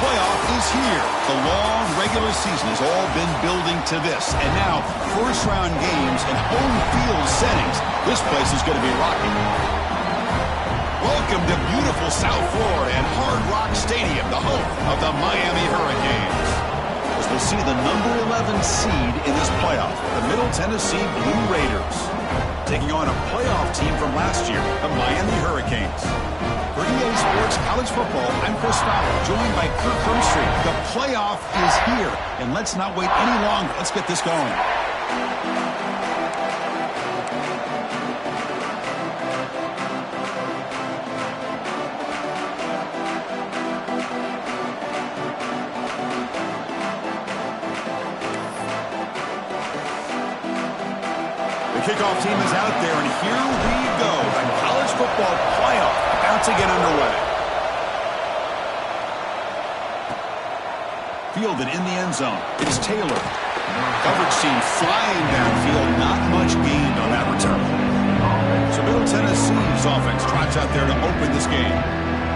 playoff is here. The long regular season has all been building to this. And now, first-round games in home field settings. This place is going to be rocking. Welcome to beautiful South Florida and Hard Rock Stadium, the home of the Miami Hurricanes. As we'll see the number 11 seed in this playoff, the Middle Tennessee Blue Raiders, taking on a playoff team from last year, the Miami Hurricanes. For EA Sports College Football, I'm Chris Fowler, joined by Kirk Hermstreet. The playoff is here, and let's not wait any longer. Let's get this going. The kickoff team is out there, and here we go. The college football playoff about to get underway. Fielded in the end zone. It's Taylor. Coverage team flying downfield. Not much gained on that return. So Middle Tennessee's offense trots out there to open this game.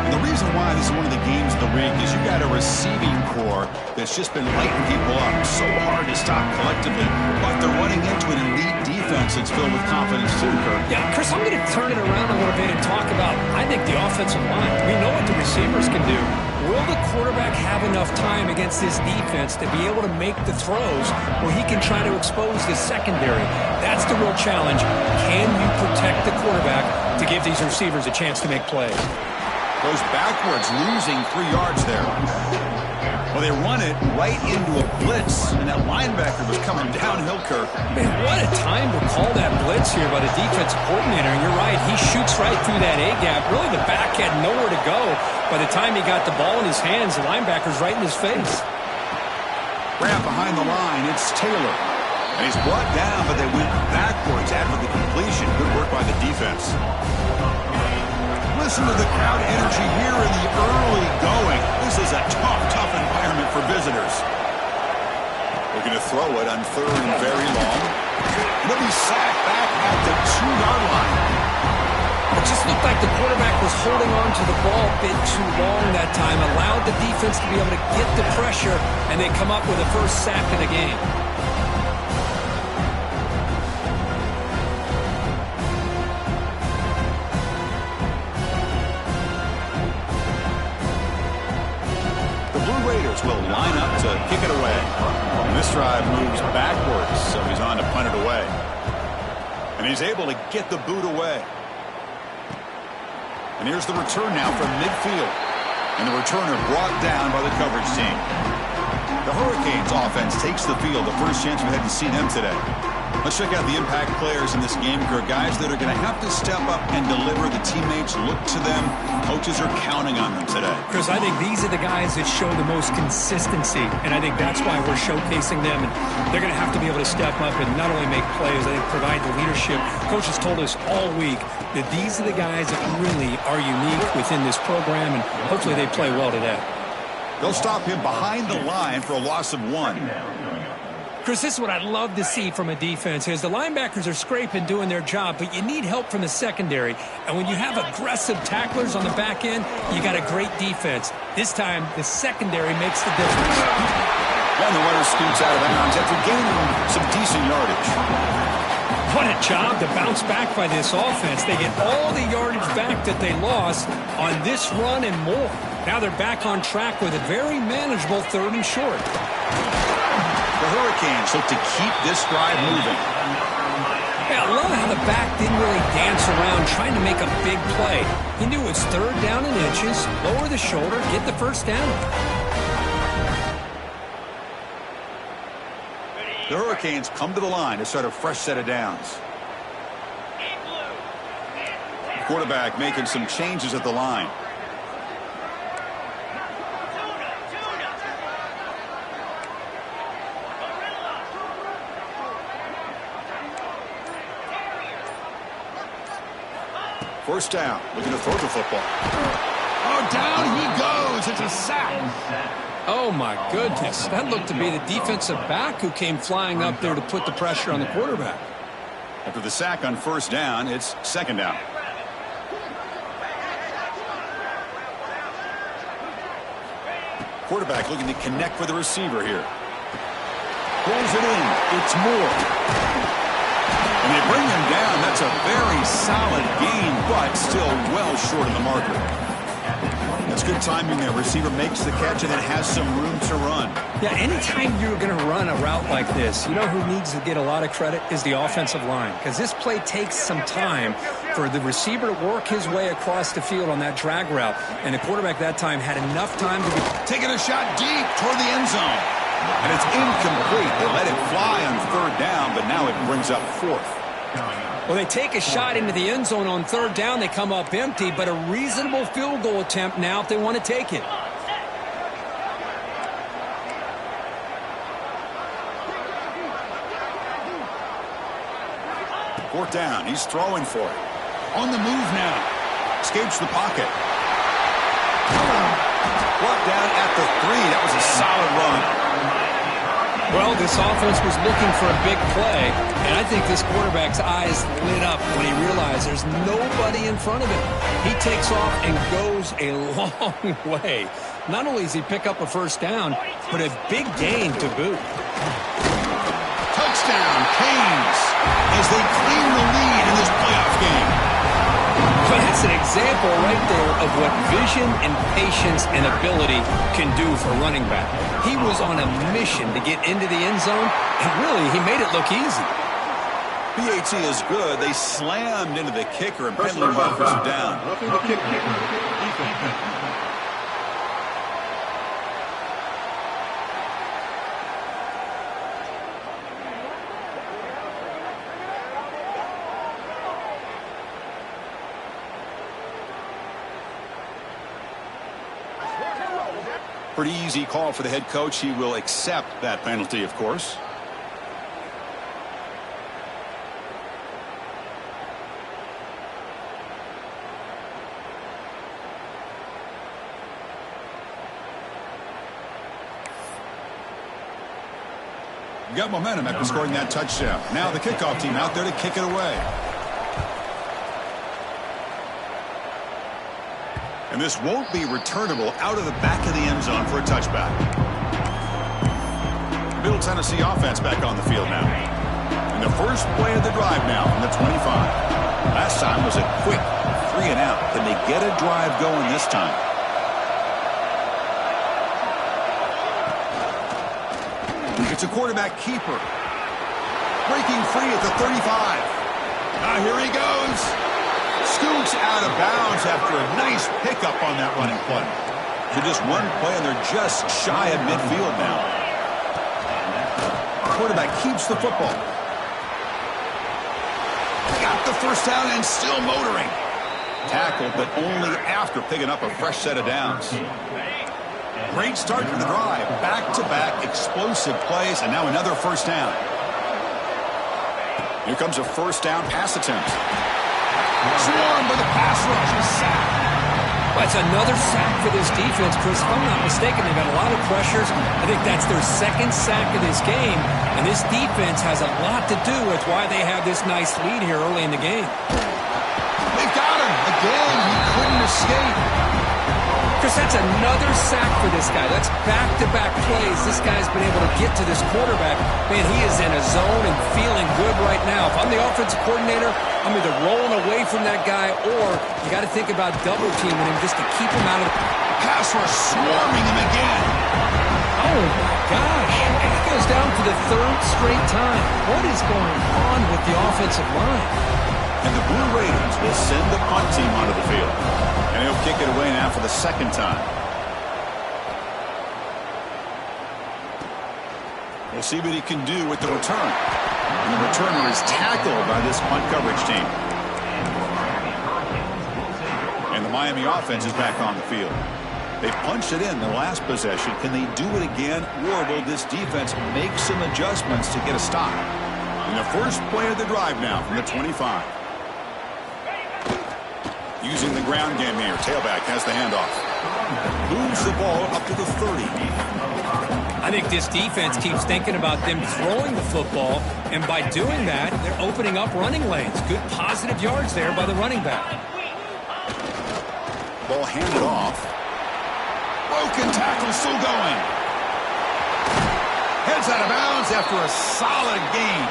And the reason why this is one of the games of the week is you got a receiving core that's just been lighting people up. So hard to stop collectively, but they're running into an elite defense that's filled with confidence too, Kirk. Yeah, Chris, I'm going to turn it around a little bit and talk about, I think, the offensive line. We know what the receivers can do. Will the quarterback have enough time against this defense to be able to make the throws where he can try to expose the secondary? That's the real challenge. Can you protect the quarterback to give these receivers a chance to make plays? Goes backwards, losing 3 yards there. Well, they run it right into a blitz, and that linebacker was coming downhill, Kirk. Man, what a time to call that blitz here by the defensive coordinator. And you're right, he shoots right through that A-gap. Really, the back had nowhere to go. By the time he got the ball in his hands, the linebacker's right in his face. Wrap behind the line, it's Taylor. And he's brought down, but they went backwards after the completion. Good work by the defense. Listen to the crowd energy here in the early going. This is a tough environment for visitors. They're going to throw it on 3rd and very long. He'll be sacked back at the 2-yard line. It just looked like the quarterback was holding on to the ball a bit too long that time, allowed the defense to be able to get the pressure, and they come up with the first sack of the game. Will line up to kick it away. And this drive moves backwards, so he's on to punt it away. And he's able to get the boot away. And here's the return now from midfield. And the returner brought down by the coverage team. The Hurricanes offense takes the field, the first chance we had to see them today. Let's check out the impact players in this game, guys that are going to have to step up and deliver. The teammates look to them. Coaches are counting on them today. Chris, I think these are the guys that show the most consistency, and I think that's why we're showcasing them. And they're going to have to be able to step up and not only make plays, I think provide the leadership. Coaches told us all week that these are the guys that really are unique within this program, and hopefully they play well today. They'll stop him behind the line for a loss of 1. Chris, this is what I'd love to see from a defense is the linebackers are scraping, doing their job, but you need help from the secondary. And when you have aggressive tacklers on the back end, you got a great defense. This time, the secondary makes the difference. And the runner scoots out of bounds after gaining some decent yardage. What a job to bounce back by this offense. They get all the yardage back that they lost on this run and more. Now they're back on track with a very manageable 3rd and short. The Hurricanes look to keep this drive moving. Yeah, I love how the back didn't really dance around trying to make a big play. He knew it's 3rd down and inches, lower the shoulder, get the first down. The Hurricanes come to the line to start a fresh set of downs. The quarterback making some changes at the line. First down, looking to throw the football. Oh, down he goes. It's a sack. Oh, my goodness. That looked to be the defensive back who came flying up there to put the pressure on the quarterback. After the sack on first down, it's 2nd down. Quarterback looking to connect with the receiver here. Pulls it in. It's Moore. And they bring him down. That's a very solid gain, but still well short of the marker. That's good timing there. Receiver makes the catch and then has some room to run. Yeah, anytime you're going to run a route like this, you know who needs to get a lot of credit is the offensive line. Because this play takes some time for the receiver to work his way across the field on that drag route. And the quarterback that time had enough time to be taking a shot deep toward the end zone. And it's incomplete. They let it fly on third down, but now it brings up fourth. Well, they take a shot into the end zone on third down. They come up empty, but a reasonable field goal attempt now if they want to take it. Fourth down. He's throwing for it. On the move now. Escapes the pocket. Brought down at the 3. That was a solid run. Well, this offense was looking for a big play, and I think this quarterback's eyes lit up when he realized there's nobody in front of him. He takes off and goes a long way. Not only does he pick up a first down, but a big gain to boot. Touchdown, Canes, as they claim the lead in this playoff game. But that's an example right there of what vision and patience and ability can do for running back. He was on a mission to get into the end zone, and really, he made it look easy. PAT is good. They slammed into the kicker, and penalty markers are down. Pretty easy call for the head coach. He will accept that penalty, of course. Got momentum after scoring that touchdown. Now the kickoff team out there to kick it away. And this won't be returnable out of the back of the end zone for a touchback. Middle Tennessee offense back on the field now. And the first play of the drive now from the 25. Last time was a quick 3 and out. Can they get a drive going this time? It's a quarterback keeper. Breaking free at the 35. Now here he goes. Scoots out of bounds after a nice pickup on that running play. So just one play, and they're just shy of midfield now. Quarterback keeps the football. Got the first down and still motoring. Tackled, but only after picking up a fresh set of downs. Great start to the drive. Back-to-back explosive plays, and now another first down. Here comes a first down pass attempt. Swarmed by the pass rush, a sack. Well, that's another sack for this defense, Chris. If I'm not mistaken, they've got a lot of pressures. I think that's their second sack of this game, and this defense has a lot to do with why they have this nice lead here early in the game. They've got him. Again, he couldn't escape. Chris, that's another sack for this guy. That's back-to-back plays. This guy's been able to get to this quarterback. Man, he is in a zone and feeling good right now. If I'm the offensive coordinator, I'm either rolling away from that guy or you got to think about double-teaming him just to keep him out of the pass rush, swarming him again. Oh, my gosh. And he goes down for the third straight time. What is going on with the offensive line? And the Blue Raiders will send the punt team onto the field. And he'll kick it away now for the second time. We'll see what he can do with the return. And the returner is tackled by this punt coverage team. And the Miami offense is back on the field. They punched it in the last possession. Can they do it again, or will this defense make some adjustments to get a stop? And the first play of the drive now from the 25. Using the ground game here. Tailback has the handoff. Moves the ball up to the 30. I think this defense keeps thinking about them throwing the football, and by doing that, they're opening up running lanes. Good positive yards there by the running back. Ball handed off. Broken tackle still going. Heads out of bounds after a solid gain.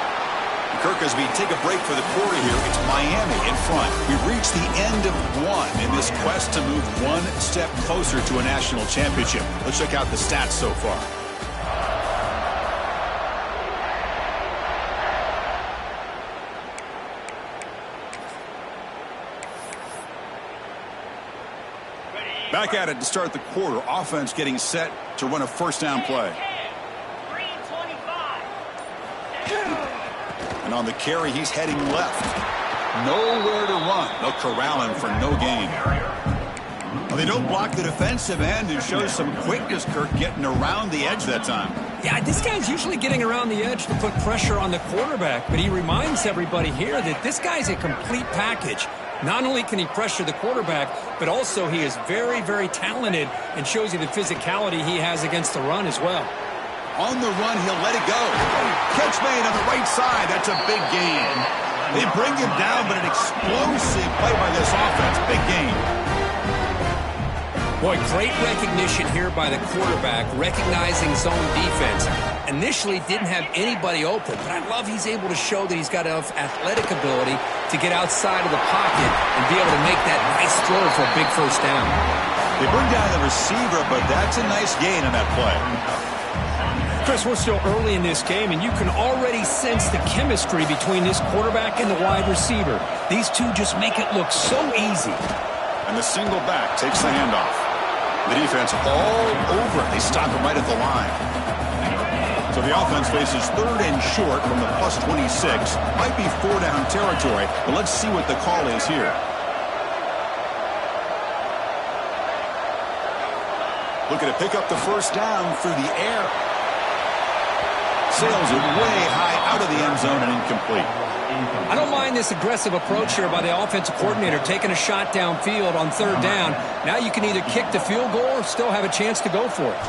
Kirk, as we take a break for the quarter here, it's Miami in front. We've reached the end of one in this quest to move one step closer to a national championship. Let's check out the stats so far. Back at it to start the quarter. Offense getting set to run a first down play. And on the carry, he's heading left. Nowhere to run. They'll corral him for no gain. Well, they don't block the defensive end and show some quickness, Kirk, getting around the edge that time. Yeah, this guy's usually getting around the edge to put pressure on the quarterback, but he reminds everybody here that this guy's a complete package. Not only can he pressure the quarterback, but also he is very, very talented and shows you the physicality he has against the run as well. On the run, he'll let it go. Catch made on the right side. That's a big gain. They bring him down, but an explosive play by this offense. Big gain. Boy, great recognition here by the quarterback, recognizing zone defense. Initially didn't have anybody open, but I love he's able to show that he's got enough athletic ability to get outside of the pocket and be able to make that nice throw for a big first down. They bring down the receiver, but that's a nice gain on that play. Chris, we're still early in this game, and you can already sense the chemistry between this quarterback and the wide receiver. These two just make it look so easy. And the single back takes the handoff. The defense all over it. They stop him right at the line. So the offense faces third and short from the plus 26. Might be four-down territory, but let's see what the call is here. Looking to pick up the first down through the air. Sails it way high out of the end zone and incomplete. I don't mind this aggressive approach here by the offensive coordinator, taking a shot downfield on third down. Now you can either kick the field goal or still have a chance to go for it.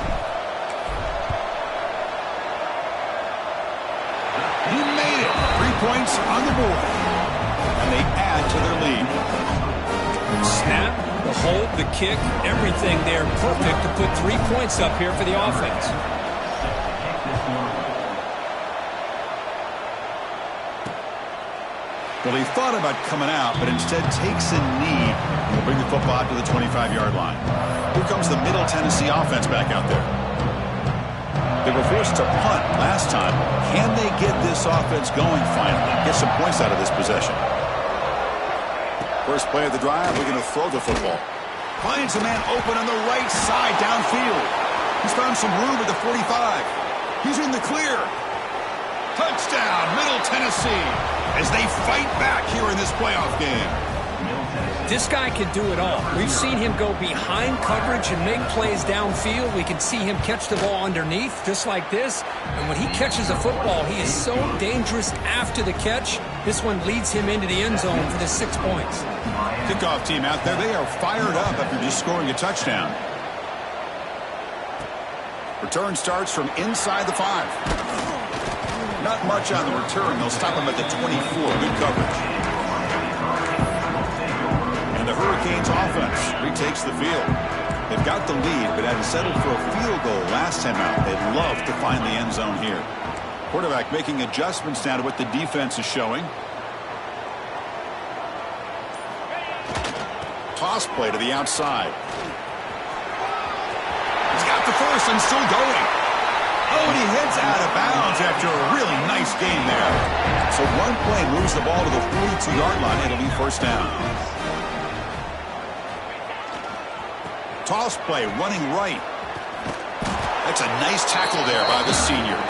He made it. 3 points on the board. And they add to their lead. Snap, the hold, the kick, everything there perfect to put 3 points up here for the offense. Well, he thought about coming out, but instead takes a knee and will bring the football out to the 25-yard line. Here comes the Middle Tennessee offense back out there. They were forced to punt last time. Can they get this offense going finally? Get some points out of this possession. First play of the drive, we're going to throw the football. Finds a man open on the right side downfield. He's found some room at the 45. He's in the clear. Touchdown, Middle Tennessee, as they fight back here in this playoff game. This guy can do it all. We've seen him go behind coverage and make plays downfield. We can see him catch the ball underneath, just like this. And when he catches a football, he is so dangerous after the catch. This one leads him into the end zone for the 6 points. Kickoff team out there, they are fired up after just scoring a touchdown. Return starts from inside the 5. Not much on the return. They'll stop him at the 24. Good coverage. And the Hurricanes offense retakes the field. They've got the lead, but had settled for a field goal last time out. They'd love to find the end zone here. Quarterback making adjustments now to what the defense is showing. Toss play to the outside. He's got the first and still going. Oh, and he heads out of bounds after a really nice game there. So one play moves the ball to the 42-yard line. It'll be first down. Toss play, running right. That's a nice tackle there by the senior.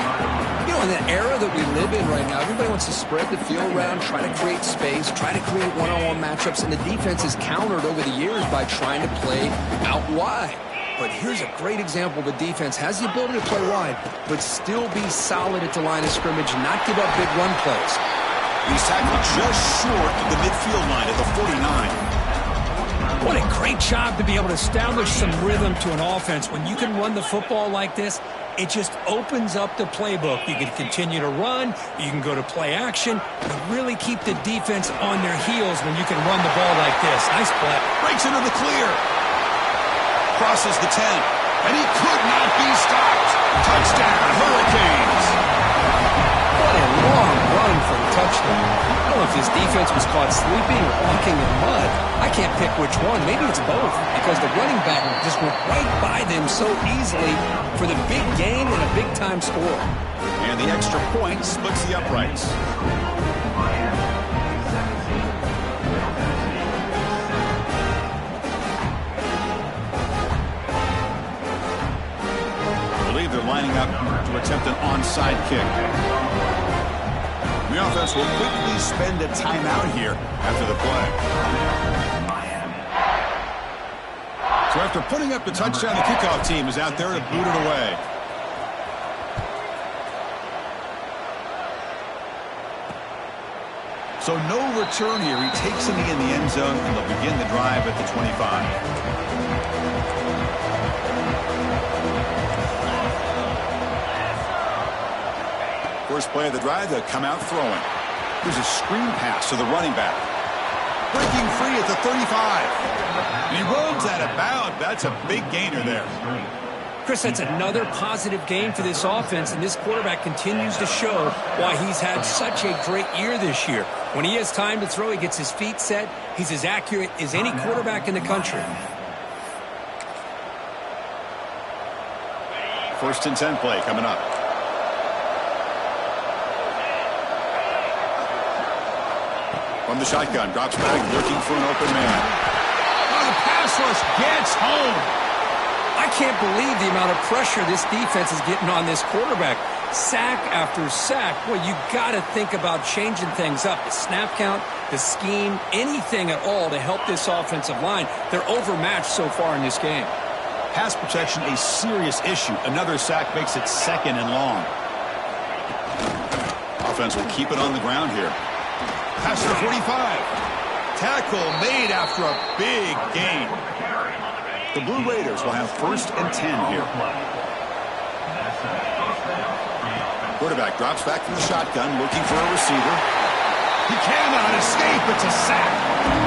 You know, in the era that we live in right now, everybody wants to spread the field around, try to create space, try to create one-on-one matchups, and the defense is countered over the years by trying to play out wide. But here's a great example. The defense has the ability to play wide, but still be solid at the line of scrimmage and not give up big run plays. He's tackled just short of the midfield line at the 49. What a great job to be able to establish some rhythm to an offense. When you can run the football like this, it just opens up the playbook. You can continue to run, you can go to play action, and really keep the defense on their heels when you can run the ball like this. Nice play. Breaks into the clear. Crosses the 10. And he could not be stopped. Touchdown, Hurricanes. What a long run for the touchdown. I don't know if this defense was caught sleeping or walking in mud. I can't pick which one. Maybe it's both, because the running back just went right by them so easily for the big gain and a big-time score. And the extra point splits the uprights. I believe they're lining up to attempt an onside kick. The offense will quickly spend a timeout here after the play. So after putting up the touchdown, the kickoff team is out there to boot it away. So no return here. He takes him in the end zone, and they'll begin the drive at the 25. First play of the drive, they'll come out throwing. There's a screen pass to the running back. Breaking free at the 35. And he runs out of bounds. That's a big gainer there. Chris, that's another positive game for this offense, and this quarterback continues to show why he's had such a great year this year. When he has time to throw, he gets his feet set. He's as accurate as any quarterback in the country. First and 10 play coming up. From the shotgun, drops back, looking for an open man. Oh, the pass rush gets home. I can't believe the amount of pressure this defense is getting on this quarterback. Sack after sack. Well, you got to think about changing things up. The snap count, the scheme, anything at all to help this offensive line. They're overmatched so far in this game. Pass protection, a serious issue. Another sack makes it second and long. Offense will keep it on the ground here. Pass to the 45. Tackle made after a big gain. The Blue Raiders will have first and 10 here. Quarterback drops back from the shotgun, looking for a receiver. He cannot escape. It's a sack.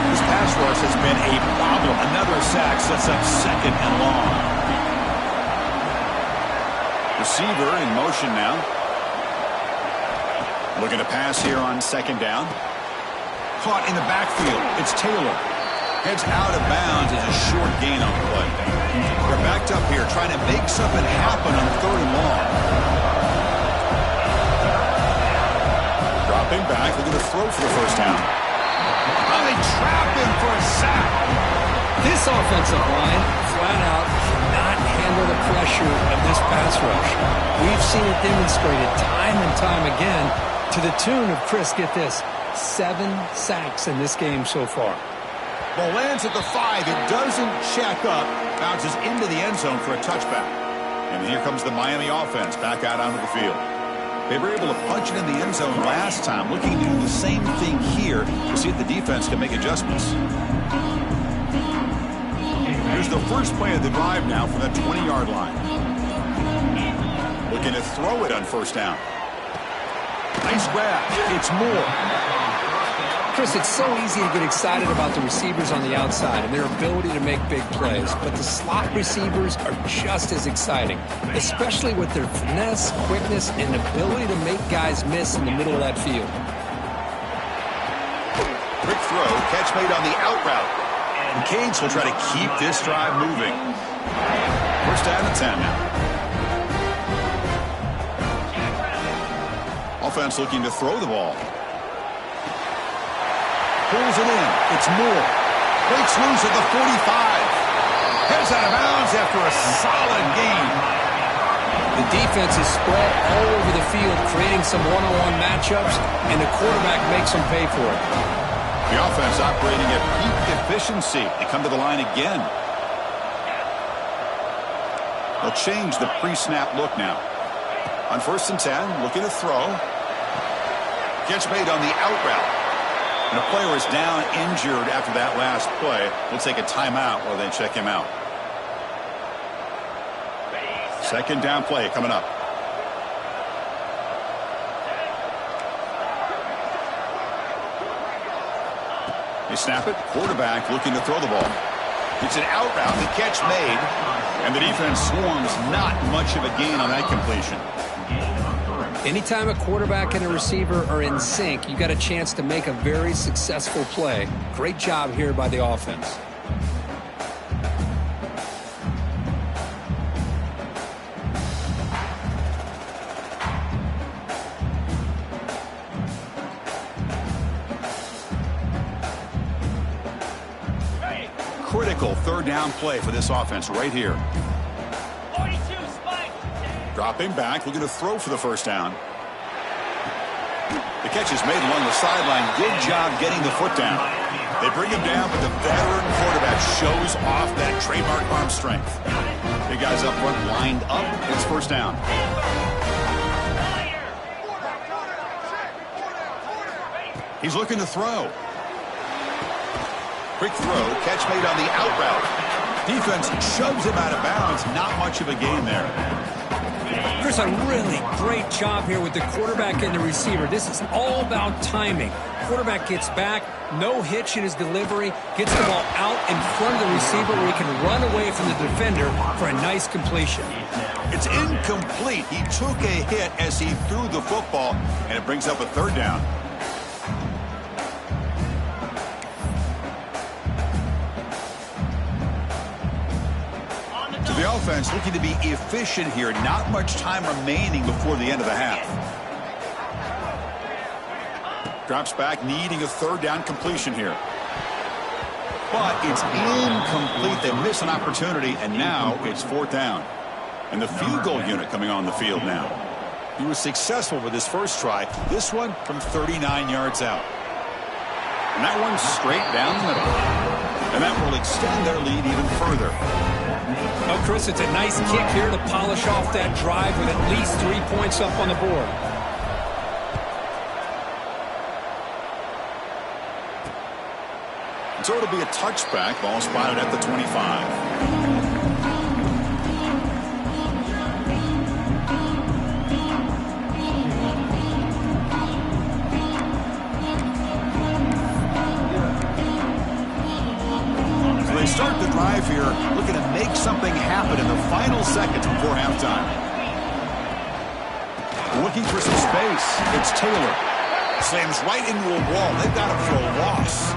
This pass rush has been a problem. Another sack sets up second and long. Receiver in motion now. Looking to pass here on second down. Caught in the backfield. It's Taylor. Heads out of bounds as a short gain on the play. They're backed up here trying to make something happen on third and long. Dropping back, looking to throw for the first down. Oh, they trap him for a sack. This offensive line, flat out, cannot handle the pressure of this pass rush. We've seen it demonstrated time and time again to the tune of, Chris, get this, 7 sacks in this game so far. Ball lands at the 5. It doesn't check up. Bounces into the end zone for a touchback. And here comes the Miami offense back out onto the field. They were able to punch it in the end zone last time. Looking to do the same thing here to see if the defense can make adjustments. Here's the first play of the drive now from the 20-yard line. Looking to throw it on first down. Nice grab. It's Moore. Chris, it's so easy to get excited about the receivers on the outside and their ability to make big plays, but the slot receivers are just as exciting, especially with their finesse, quickness, and ability to make guys miss in the middle of that field. Quick throw, catch made on the out route. The Canes will try to keep this drive moving. First down and 10 now. Offense looking to throw the ball. Pulls it in. It's Moore. Breaks loose at the 45. Heads out of bounds after a solid gain. The defense is spread all over the field, creating some one-on-one matchups, and the quarterback makes them pay for it. The offense operating at peak efficiency. They come to the line again. They'll change the pre-snap look now. On first and 10, looking to throw. Catch made on the out route. And a player is down injured after that last play. We'll take a timeout while they check him out. Second down play coming up. They snap it. Quarterback looking to throw the ball. It's an out route. The catch made. And the defense swarms, not much of a gain on that completion. Anytime a quarterback and a receiver are in sync, you got a chance to make a very successful play. Great job here by the offense. Critical third down play for this offense right here. 42, Spike. Dropping back, looking to throw for the first down. The catch is made along the sideline. Good job getting the foot down. They bring him down, but the veteran quarterback shows off that trademark arm strength. Big guys up front lined up. It's first down. He's looking to throw. Quick throw, catch made on the out route. Defense shoves him out of bounds. Not much of a gain there. Chris, a really great job here with the quarterback and the receiver. This is all about timing. Quarterback gets back, no hitch in his delivery, gets the ball out in front of the receiver where he can run away from the defender for a nice completion. It's incomplete. He took a hit as he threw the football, and it brings up a third down. The offense looking to be efficient here. Not much time remaining before the end of the half. Drops back, needing a third down completion here. But it's incomplete. They miss an opportunity, and now it's fourth down. And the field goal unit coming on the field now. He was successful with his first try. This one from 39 yards out. And that one's straight down the middle. And that will extend their lead even further. Oh, Chris, it's a nice kick here to polish off that drive with at least 3 points up on the board. So it'll be a touchback. Ball spotted at the 25. Start the drive here, looking to make something happen in the final seconds before halftime. Looking for some space. It's Taylor. Slams right into a wall. They've got him for a loss.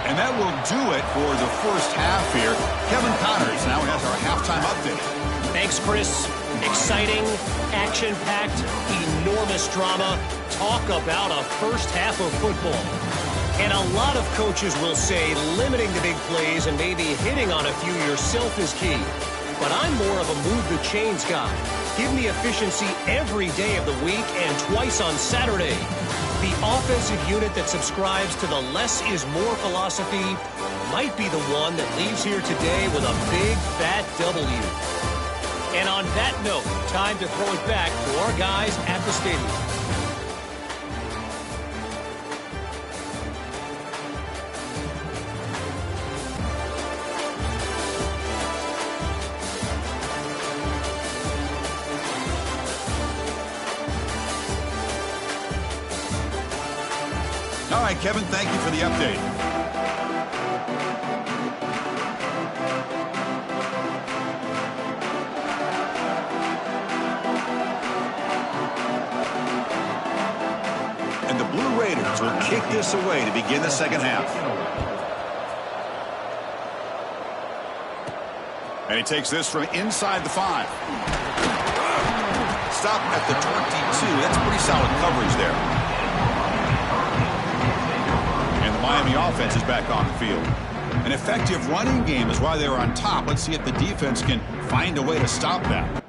And that will do it for the first half here. Kevin Connors now has our halftime update. Thanks, Chris. Exciting, action-packed, enormous drama. Talk about a first half of football. And a lot of coaches will say limiting the big plays and maybe hitting on a few yourself is key. But I'm more of a move the chains guy. Give me efficiency every day of the week and twice on Saturday. The offensive unit that subscribes to the less is more philosophy might be the one that leaves here today with a big fat W. And on that note, time to throw it back to our guys at the stadium. All right, Kevin, thank you for the update. And the Blue Raiders will kick this away to begin the second half. And he takes this from inside the 5. Stop at the 22. That's pretty solid coverage there. Miami offense is back on the field. An effective running game is why they were on top. Let's see if the defense can find a way to stop that.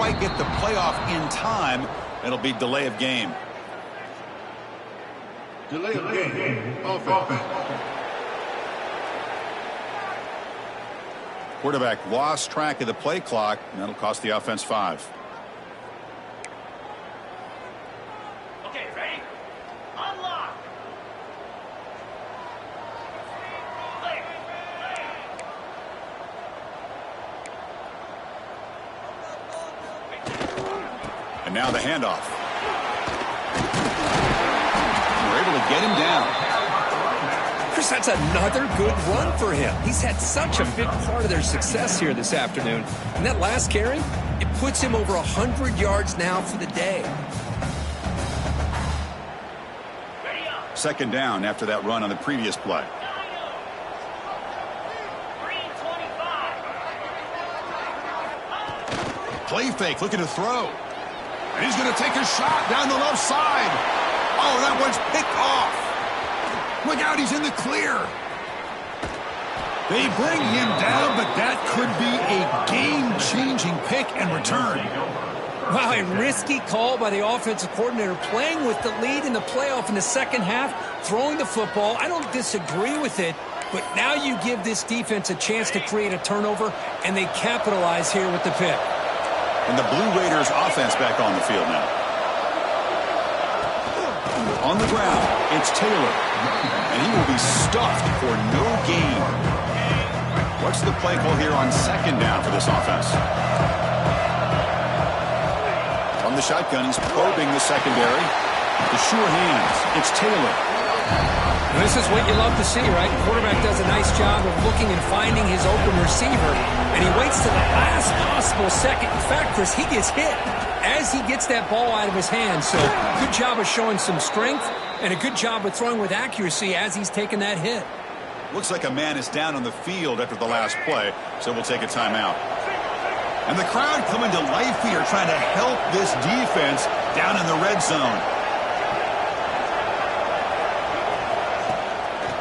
quite get the playoff in time. It'll be delay of game. Delay of game. Offense. Quarterback lost track of the play clock, and that'll cost the offense 5. Okay, ready? Unlock. And now the handoff. We're able to get him down. Chris, that's another good run for him. He's had such a big part of their success here this afternoon. And that last carry, it puts him over 100 yards now for the day. Second down after that run on the previous play. Play fake, looking to throw. And he's going to take a shot down the left side. Oh, that one's picked off. Look out, he's in the clear. They bring him down, but that could be a game-changing pick and return. Wow, a risky call by the offensive coordinator, playing with the lead in the playoff in the second half, throwing the football. I don't disagree with it, but now you give this defense a chance to create a turnover, and they capitalize here with the pick. And the Blue Raiders offense back on the field now. On the ground, it's Taylor. And he will be stuffed for no gain. What's the play call here on second down for this offense? From the shotgun, he's probing the secondary. The sure hands, it's Taylor. This is what you love to see, right? Quarterback does a nice job of looking and finding his open receiver, and he waits to the last possible second. In fact, Chris, he gets hit as he gets that ball out of his hands. So good job of showing some strength and a good job of throwing with accuracy as he's taking that hit. Looks like a man is down on the field after the last play, so we'll take a timeout. And the crowd coming to life here, trying to help this defense down in the red zone.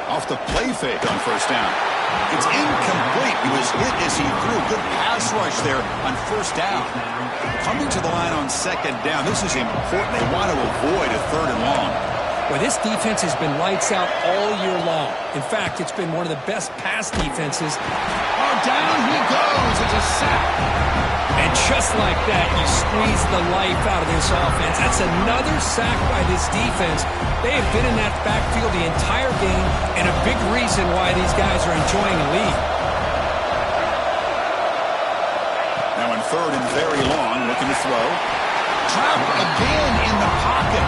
Off the play fake on first down. It's incomplete. He was hit as he threw. Good pass rush there on first down. Coming to the line on second down. This is important. They want to avoid a third and long. Well, this defense has been lights out all year long. In fact, it's been one of the best pass defenses. Oh, down he goes. It's a sack. And just like that, you squeeze the life out of this offense. That's another sack by this defense. They have been in that backfield the entire game, and a big reason why these guys are enjoying a lead. Now on third and very long, looking to throw. Trapped again in the pocket.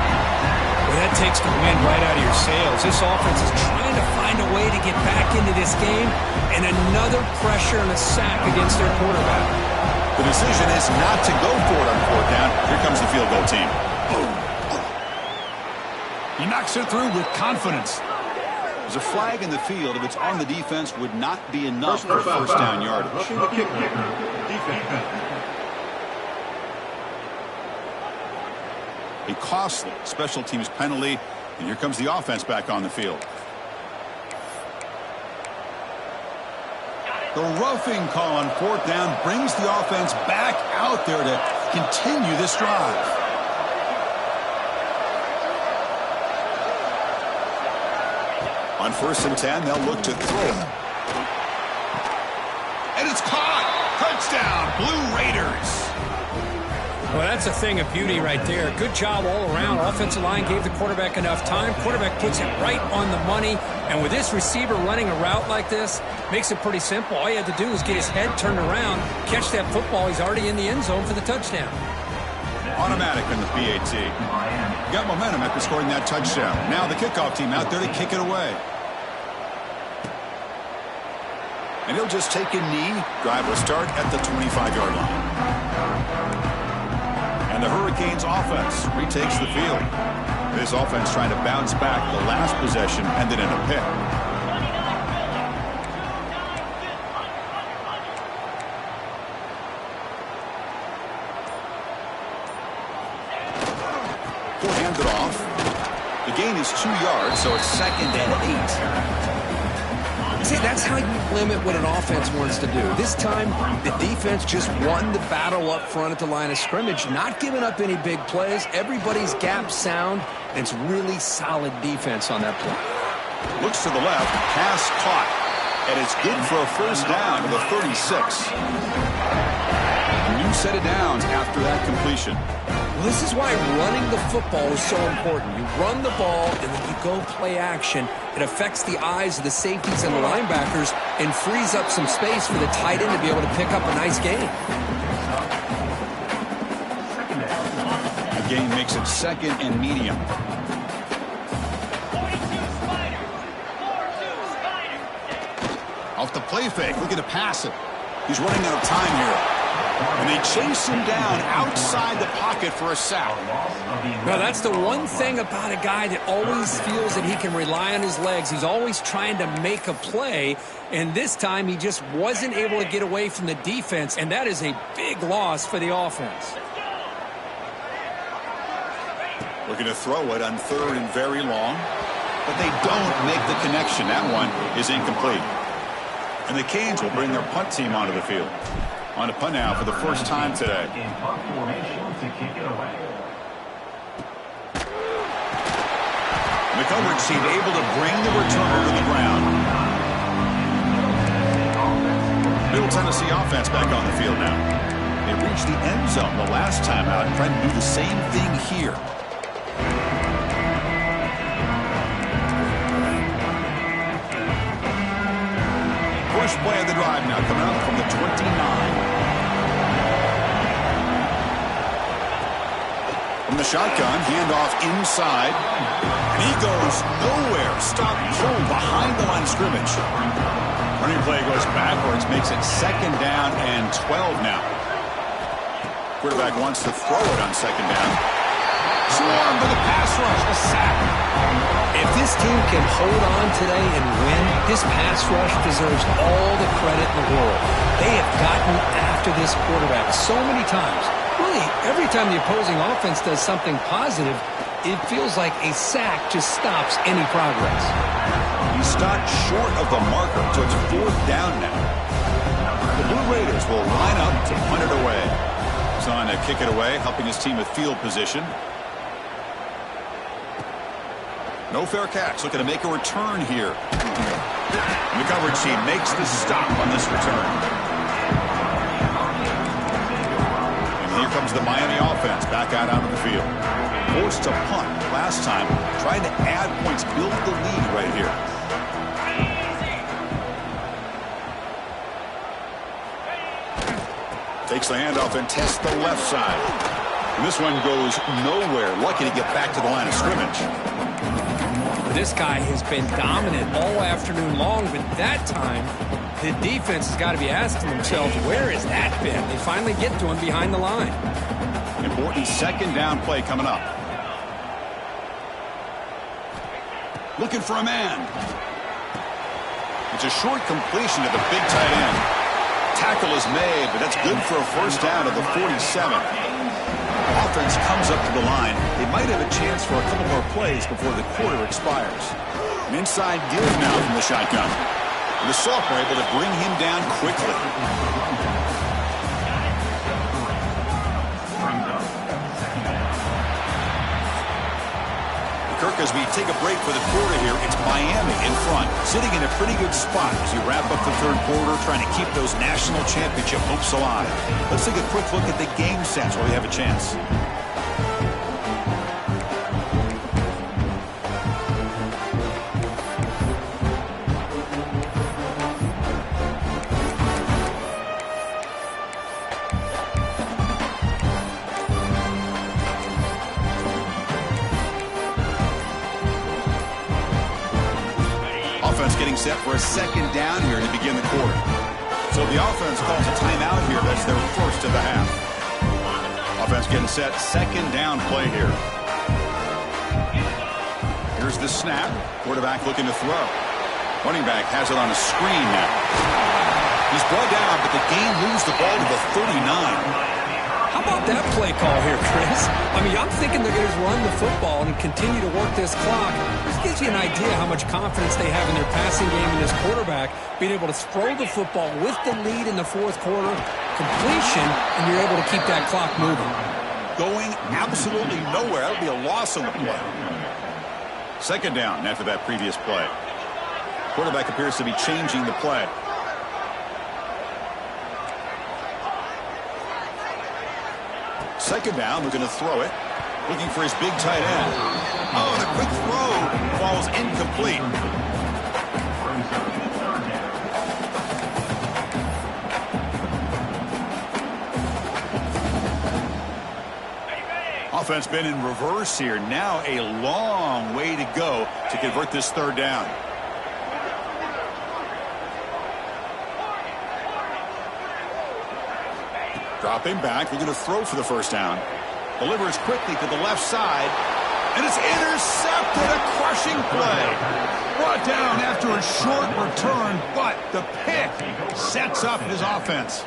Well, that takes the wind right out of your sails. This offense is trying to find a way to get back into this game, and another pressure and a sack against their quarterback. The decision is not to go for it on fourth down. Here comes the field goal team. He knocks it through with confidence. There's a flag in the field. If it's on the defense, would not be enough for first down yardage. A costly special teams penalty, and here comes the offense back on the field. The roughing call on fourth down brings the offense back out there to continue this drive. On first and 10, they'll look to throw. And it's caught. Touchdown, Blue Raiders. Well, that's a thing of beauty right there. Good job all around. Offensive line gave the quarterback enough time. Quarterback puts it right on the money. And with this receiver running a route like this, makes it pretty simple. All you had to do is get his head turned around, catch that football. He's already in the end zone for the touchdown. Automatic in the PAT. Got momentum after scoring that touchdown. Now the kickoff team out there to kick it away. And he'll just take a knee. Drive will start at the 25-yard line. And the Hurricanes offense retakes the field. This offense trying to bounce back. The last possession ended in a pick. He'll hand it off. The gain is 2 yards, so it's 2nd and 8. See, that's how you limit what an offense wants to do. This time, the defense just won the battle up front at the line of scrimmage, not giving up any big plays. Everybody's gap sound, and it's really solid defense on that play. Looks to the left, pass caught, and it's good for a first down to the 36. A new set of downs after that completion. Well, this is why running the football is so important. You run the ball, and then you go play action. It affects the eyes of the safeties and the linebackers and frees up some space for the tight end to be able to pick up a nice gain. The gain makes it second and medium. Off the play fake, looking to pass it. He's running out of time here. And they chase him down outside the pocket for a sack. Now, that's the one thing about a guy that always feels that he can rely on his legs. He's always trying to make a play, and this time he just wasn't able to get away from the defense, and that is a big loss for the offense. Looking to throw it on third and very long, but they don't make the connection. That one is incomplete. And the Canes will bring their punt team onto the field. On a punt now for the first time today. In punt formation to kick it away. The coverage team able to bring the returner to the ground. Middle Tennessee offense back on the field now. They reached the end zone the last time out and trying to do the same thing here. First play of the drive now coming up from the 29. From the shotgun, handoff inside. And he goes nowhere. Stop pulled behind the line of scrimmage. Running play goes backwards, makes it second down and 12 now. Quarterback wants to throw it on second down. Swarmed by the pass rush, a sack. If this team can hold on today and win, this pass rush deserves all the credit in the world. They have gotten after this quarterback so many times. Really, every time the opposing offense does something positive, it feels like a sack just stops any progress. He stopped short of the marker, so it's fourth down now. The Blue Raiders will line up to punt it away. He's on to kick it away, helping his team with field position. No fair catch, looking to make a return here. And the coverage team makes the stop on this return. And here comes the Miami offense back out onto the field. Forced to punt last time, trying to add points, build the lead right here. Takes the handoff and tests the left side. And this one goes nowhere. Lucky to get back to the line of scrimmage. This guy has been dominant all afternoon long, but that time, the defense has got to be asking themselves, where has that been? They finally get to him behind the line. Important second down play coming up. Looking for a man. It's a short completion to the big tight end. Tackle is made, but that's good for a first down at the 47. Offense comes up to the line. They might have a chance for a couple more plays before the quarter expires. An inside give now from the shotgun. And the sophomore able to bring him down quickly. Kirk, as we take a break for the quarter here, it's Miami in front, sitting in a pretty good spot as you wrap up the third quarter, trying to keep those national championship hopes alive. Let's take a quick look at the game stats while we have a chance. Getting set for a second down here to begin the quarter. So the offense calls a timeout here. That's their first of the half. Offense getting set, second down play here. Here's the snap. Quarterback looking to throw. Running back has it on a screen now. He's brought down, but the game moves the ball to the 39. How How about that play call here, Chris? I mean, I'm thinking they're going to run the football and continue to work this clock. This gives you an idea how much confidence they have in their passing game and this quarterback, being able to throw the football with the lead in the fourth quarter, completion, and you're able to keep that clock moving. Going absolutely nowhere. That'll be a loss on the play. Second down after that previous play. Quarterback appears to be changing the play. Second down, they're going to throw it. Looking for his big tight end. Oh, the quick throw falls incomplete. Offense been in reverse here. Now a long way to go to convert this third down. Dropping back. They're going to throw for the first down. Delivers quickly to the left side. And it's intercepted. A crushing play. Brought down after a short return, but the pick sets up his offense.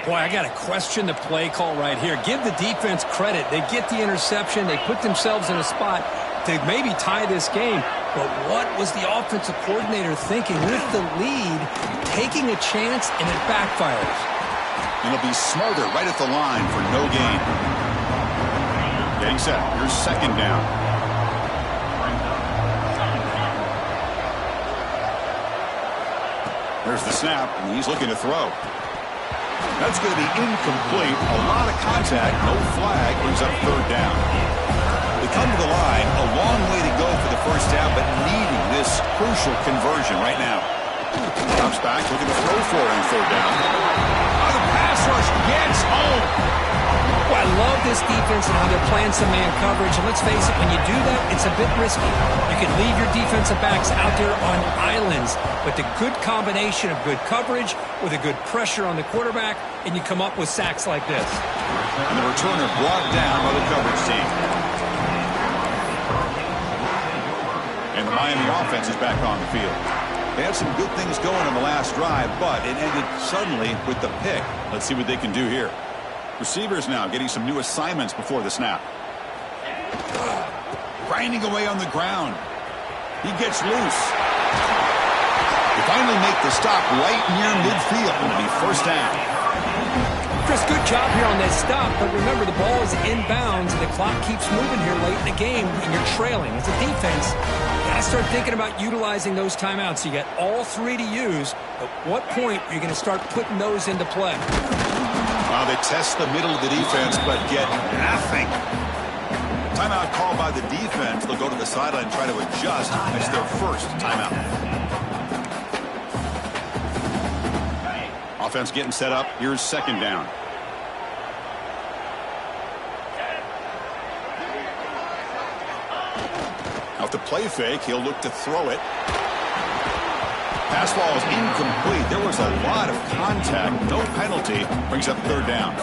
Boy, I got to question the play call right here. Give the defense credit. They get the interception. They put themselves in a spot to maybe tie this game. But what was the offensive coordinator thinking with the lead, taking a chance, and it backfires? And it'll be smothered right at the line for no gain. Getting set. Here's second down. There's the snap, and he's looking to throw. That's going to be incomplete. A lot of contact, no flag, brings up third down. They come to the line, a long way to go for the first down, but needing this crucial conversion right now. Drops back, looking to throw for it on third down. Oh, the pass rush gets home. Well, I love this defense and how they're playing some man coverage. And let's face it, when you do that, it's a bit risky. You can leave your defensive backs out there on islands, but the good combination of good coverage with a good pressure on the quarterback, and you come up with sacks like this. And the returner brought down by the coverage team. And the Miami offense is back on the field. They had some good things going on the last drive, but it ended suddenly with the pick. Let's see what they can do here. Receivers now getting some new assignments before the snap. Grinding away on the ground. He gets loose. They finally make the stop right near midfield. It'll be first down. Chris, good job here on that stop, but remember the ball is inbounds and the clock keeps moving here late in the game and you're trailing. As a defense, you got to start thinking about utilizing those timeouts. You got all three to use. At what point are you going to start putting those into play? Well, they test the middle of the defense, but get nothing. Timeout called by the defense. They'll go to the sideline and try to adjust. It's their first timeout. Offense getting set up. Here's second down. Off the play fake, he'll look to throw it. Pass ball is incomplete. There was a lot of contact. No penalty. Brings up third down.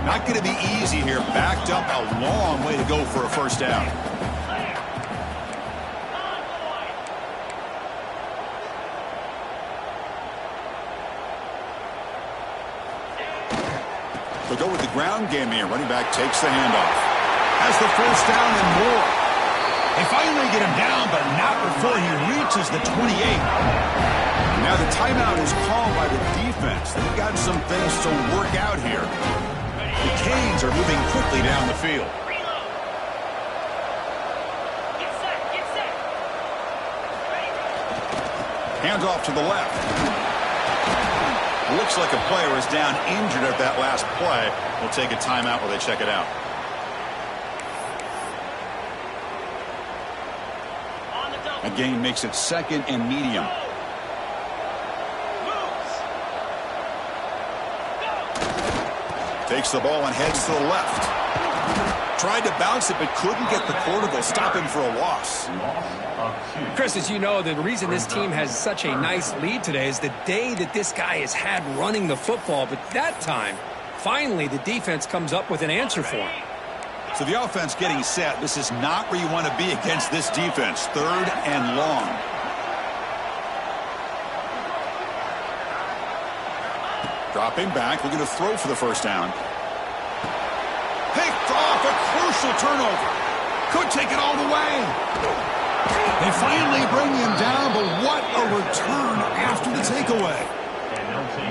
Not going to be easy here. Backed up a long way to go for a first down. They'll go with the ground game here. Running back takes the handoff. Has the first down and more. They finally get him down, but not before he reaches the 28. Now the timeout is called by the defense. They've got some things to work out here. The Canes are moving quickly down the field. Hands off to the left. Looks like a player is down injured at that last play. We'll take a timeout while they check it out. A gain makes it second and medium. Takes the ball and heads to the left. Tried to bounce it, but couldn't get the quarter. They'll stop him for a loss. Chris, as you know, the reason this team has such a nice lead today is the day that this guy has had running the football. But that time, finally, the defense comes up with an answer for him. So the offense getting set. This is not where you want to be against this defense. Third and long. Dropping back. We're going to throw for the first down. Picked off, a crucial turnover. Could take it all the way. They finally bring him down, but what a return after the takeaway.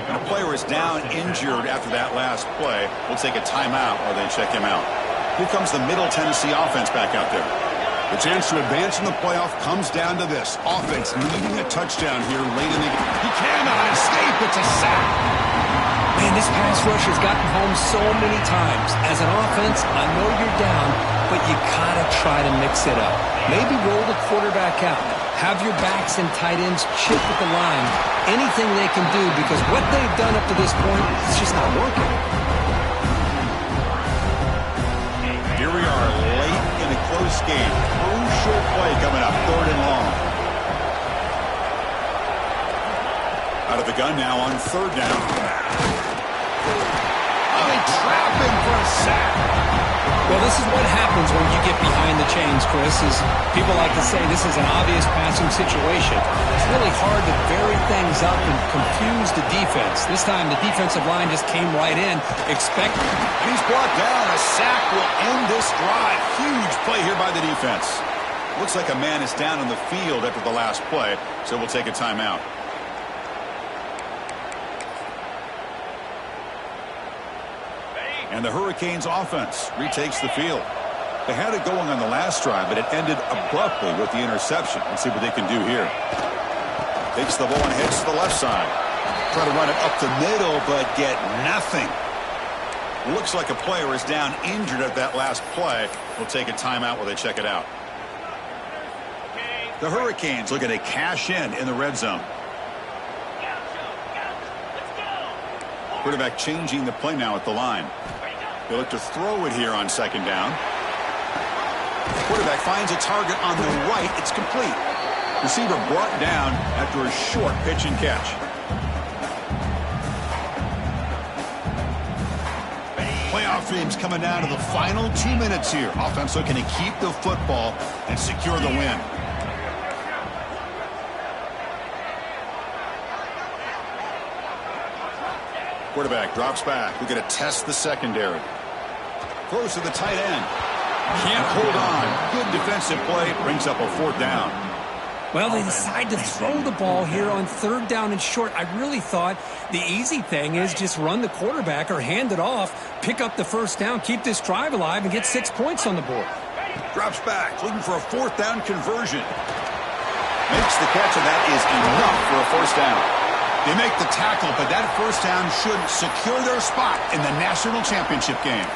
The player is down injured after that last play. We'll take a timeout while they check him out. Here comes the Middle Tennessee offense back out there. The chance to advance in the playoff comes down to this. Offense needing a touchdown here late in the game. He cannot escape. It's a sack. Man, this pass rush has gotten home so many times. As an offense, I know you're down, but you gotta try to mix it up. Maybe roll the quarterback out. Have your backs and tight ends chip at the line. Anything they can do, because what they've done up to this point is just not working. Here we are late in a close game. Crucial play coming up, 3rd and long. Out of the gun now on 3rd down. Oh, they trap him for a sack. Well, this is what happens when you get behind the chains, Chris, is people like to say this is an obvious passing situation. It's really hard to vary things up and confuse the defense. This time the defensive line just came right in, expecting. And he's brought down. A sack will end this drive. Huge play here by the defense. Looks like a man is down on the field after the last play, so we'll take a timeout. And the Hurricanes offense retakes the field. They had it going on the last drive, but it ended abruptly with the interception. Let's see what they can do here. Takes the ball and heads to the left side. Try to run it up the middle, but get nothing. Looks like a player is down injured at that last play. We'll take a timeout while they check it out. The Hurricanes looking to cash in the red zone. Quarterback changing the play now at the line. They look to throw it here on 2nd down. Quarterback finds a target on the right. It's complete. Receiver brought down after a short pitch and catch. Playoff games coming down to the final 2 minutes here. Offense looking to keep the football and secure the win. Quarterback drops back. We're going to test the secondary. Throws to the tight end. Can't hold on. Good defensive play. Brings up a 4th down. Well, they decide to throw the ball here on 3rd down and short. I really thought the easy thing is just run the quarterback or hand it off, pick up the 1st down, keep this drive alive, and get 6 points on the board. Drops back, looking for a 4th down conversion. Makes the catch, and that is enough for a 1st down. They make the tackle, but that 1st down should secure their spot in the national championship game.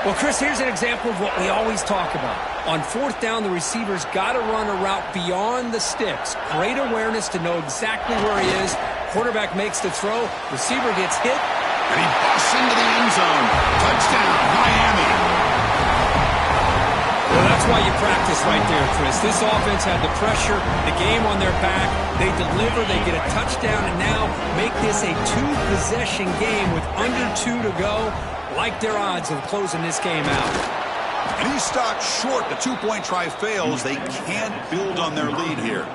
Well, Chris, here's an example of what we always talk about. On 4th down, the receiver's got to run a route beyond the sticks. Great awareness to know exactly where he is. Quarterback makes the throw. Receiver gets hit. And he busts into the end zone. Touchdown, Miami. Well, that's why you practice right there, Chris. This offense had the pressure, the game on their back. They deliver, they get a touchdown, and now make this a 2-possession game with under 2 to go. Like their odds of closing this game out. And he stopped short. The 2-point try fails. They can't build on their lead here.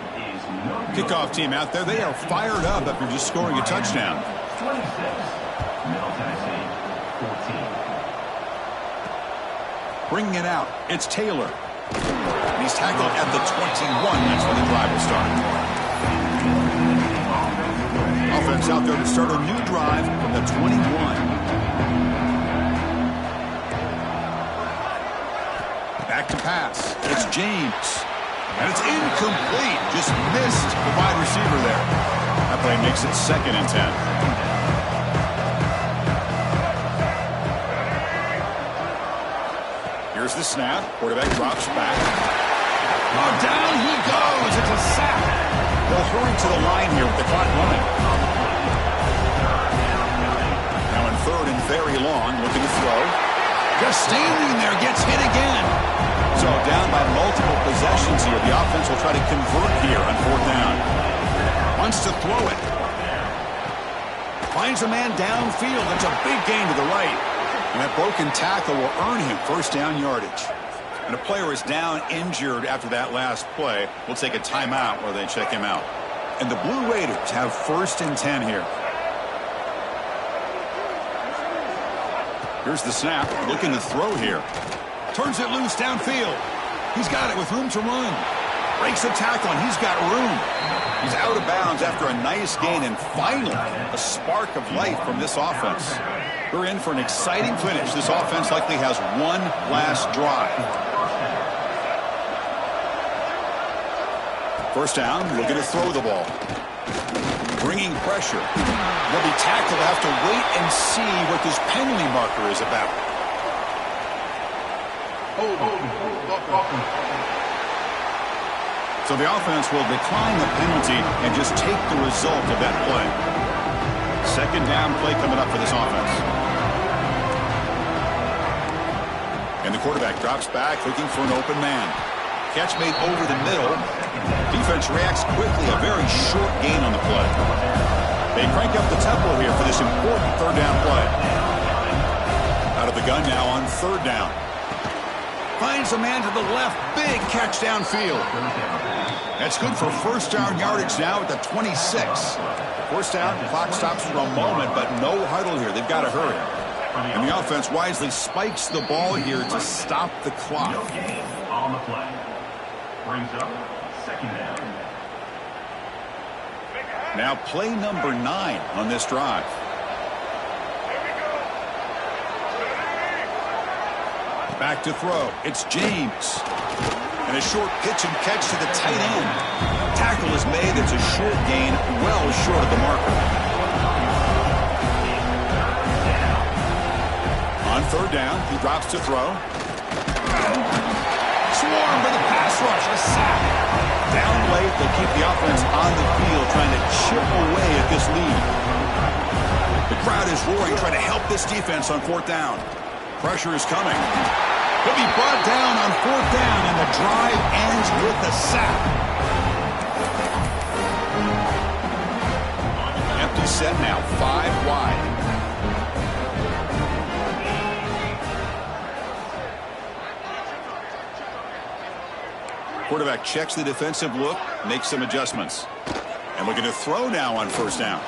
Kickoff team out there. They are fired up after just scoring a touchdown. 26, Middle Tennessee, 14. Bringing it out. It's Taylor. And he's tackled at the 21. That's when the drive will start. Offense out there to start a new drive from the 21. Back to pass. It's James. And it's incomplete. Just missed the wide receiver there. That play makes it 2nd and 10. Here's the snap. Quarterback drops back. Oh, down he goes. It's a sack. They'll hurry to the line here with the clock running. Now in 3rd and very long, looking to throw. Just standing there, gets hit again. So down by multiple possessions here. The offense will try to convert here on 4th down. Wants to throw it. Finds a man downfield. It's a big gain to the right. And that broken tackle will earn him 1st down yardage. And a player is down injured after that last play. We'll take a timeout while they check him out. And the Blue Raiders have 1st and 10 here. Here's the snap. Looking to throw here. Turns it loose downfield. He's got it with room to run. Breaks the tackle, and he's got room. He's out of bounds after a nice gain, and finally, a spark of life from this offense. We're in for an exciting finish. This offense likely has one last drive. First down, looking to throw the ball. Bringing pressure. They'll be tackled. They'll have to wait and see what this penalty marker is about. So the offense will decline the penalty and just take the result of that play. Second down play coming up for this offense. And the quarterback drops back looking for an open man. Catch made over the middle. Defense reacts quickly. A very short gain on the play. They crank up the tempo here for this important third down play. Out of the gun now on third down. Finds a man to the left. Big catch downfield. That's good for first down yardage now at the 26. First down, clock stops for a moment, but no huddle here. They've got to hurry. And the offense wisely spikes the ball here to stop the clock. No gain on the play. Brings up second down. Now play number 9 on this drive. Back to throw. It's James. And a short pitch and catch to the tight end. Tackle is made. It's a short gain, well short of the marker. On third down, he drops to throw. Swarmed by the pass rush. A sack. Down late, they keep the offense on the field, trying to chip away at this lead. The crowd is roaring, trying to help this defense on fourth down. Pressure is coming. He'll be brought down on fourth down, and the drive ends with a sack. Empty set now, 5 wide. Quarterback checks the defensive look, makes some adjustments. And looking to throw now on first down.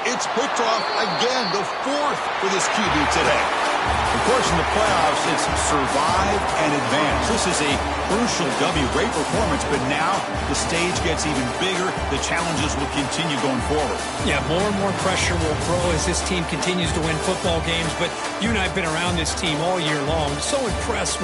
It's picked off again, the 4th for this QB today. Of course, in the playoffs, it's survive and advance. This is a crucial W. Great performance, but now the stage gets even bigger. The challenges will continue going forward. Yeah, more and more pressure will grow as this team continues to win football games. But you and I have been around this team all year long. So impressed with